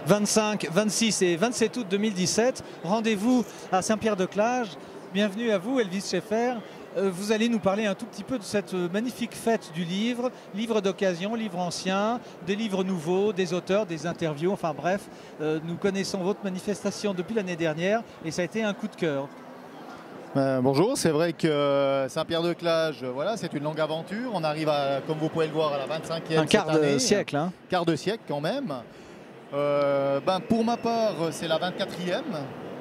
25, 26 et 27 août 2017. Rendez-vous à Saint-Pierre-de-Clage. Bienvenue à vous, Elvis Scheffer. Vous allez nous parler un tout petit peu de cette magnifique fête du livre, livre d'occasion, livre ancien, des livres nouveaux, des auteurs, des interviews, enfin bref, nous connaissons votre manifestation depuis l'année dernière et ça a été un coup de cœur. Bonjour, c'est vrai que Saint-Pierre-de-Clage, voilà, c'est une longue aventure. On arrive, comme vous pouvez le voir, à la 25e Un quart de siècle. Hein. Quart de siècle quand même. Pour ma part, c'est la 24e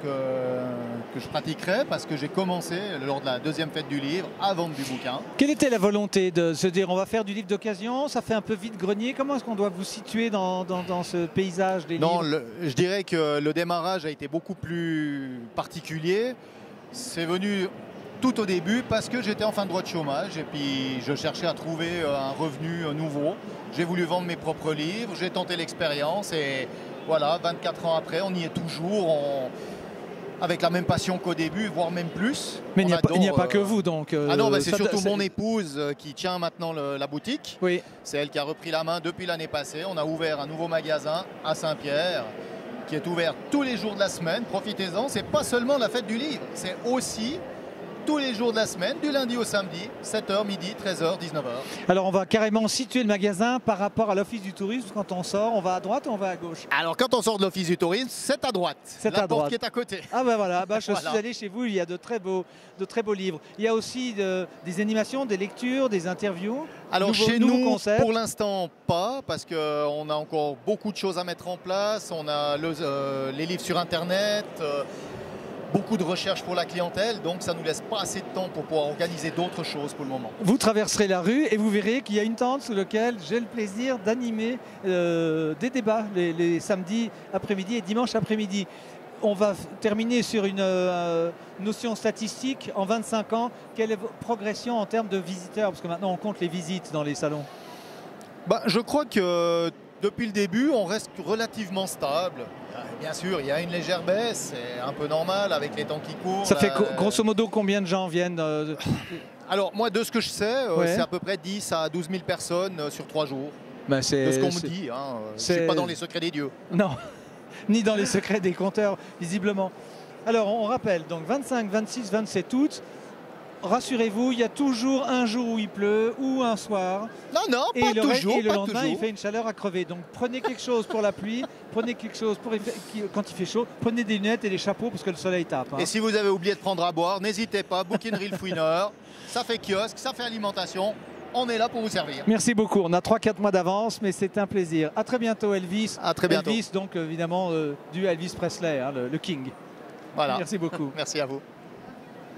que je pratiquerai parce que j'ai commencé lors de la deuxième fête du livre à vendre du bouquin. Quelle était la volonté de se dire on va faire du livre d'occasion? Ça fait un peu vide-grenier. Comment est-ce qu'on doit vous situer dans ce paysage des livres? Je dirais que le démarrage a été beaucoup plus particulier. C'est venu tout au début parce que j'étais en fin de droit de chômage et puis je cherchais à trouver un revenu nouveau. J'ai voulu vendre mes propres livres, j'ai tenté l'expérience et voilà, 24 ans après, on y est toujours avec la même passion qu'au début, voire même plus. Mais il n'y a pas que vous donc. Ah non, c'est surtout mon épouse qui tient maintenant la boutique. Oui. C'est elle qui a repris la main depuis l'année passée. On a ouvert un nouveau magasin à Saint-Pierre, qui est ouvert tous les jours de la semaine. Profitez-en, c'est pas seulement la fête du livre, c'est aussi tous les jours de la semaine, du lundi au samedi, 7h, midi, 13h, 19h. Alors on va carrément situer le magasin par rapport à l'office du tourisme. Quand on sort, on va à droite ou on va à gauche? Alors quand on sort de l'office du tourisme, c'est à droite. C'est la à porte droite qui est à côté. Ah ben voilà, je Voilà. suis allé chez vous, il y a de très beaux livres. Il y a aussi des animations, des lectures, des interviews. Alors chez nous, concepts. pour l'instant pas, parce qu'on a encore beaucoup de choses à mettre en place. On a les livres sur Internet, beaucoup de recherches pour la clientèle, donc ça ne nous laisse pas assez de temps pour pouvoir organiser d'autres choses pour le moment. Vous traverserez la rue et vous verrez qu'il y a une tente sous laquelle j'ai le plaisir d'animer des débats les samedis après-midi et dimanche après-midi. On va terminer sur une notion statistique. En 25 ans, quelle est votre progression en termes de visiteurs? Parce que maintenant on compte les visites dans les salons. Je crois que depuis le début, on reste relativement stable. Bien sûr, il y a une légère baisse, c'est un peu normal avec les temps qui courent. Ça fait grosso modo combien de gens viennent Alors moi, de ce que je sais, ouais. c'est à peu près 10 à 12 000 personnes sur 3 jours. De ce qu'on me dit, hein. Je ne suis pas dans les secrets des dieux. Non, ni dans les secrets des compteurs, visiblement. Alors on rappelle, donc 25, 26, 27 août. Rassurez-vous, il y a toujours un jour où il pleut ou un soir. Non, pas toujours. Et le lendemain, il fait une chaleur à crever. Donc prenez quelque chose pour la pluie, prenez quelque chose quand il fait chaud, prenez des lunettes et des chapeaux parce que le soleil tape. Hein. Et si vous avez oublié de prendre à boire, n'hésitez pas, Bouquinerie Le Fouineur, ça fait kiosque, ça fait alimentation. On est là pour vous servir. Merci beaucoup. On a 3-4 mois d'avance, mais c'est un plaisir. À très bientôt, Elvis. À très bientôt. Elvis, donc évidemment, du Elvis Presley, hein, le King. Voilà. Merci beaucoup. Merci à vous.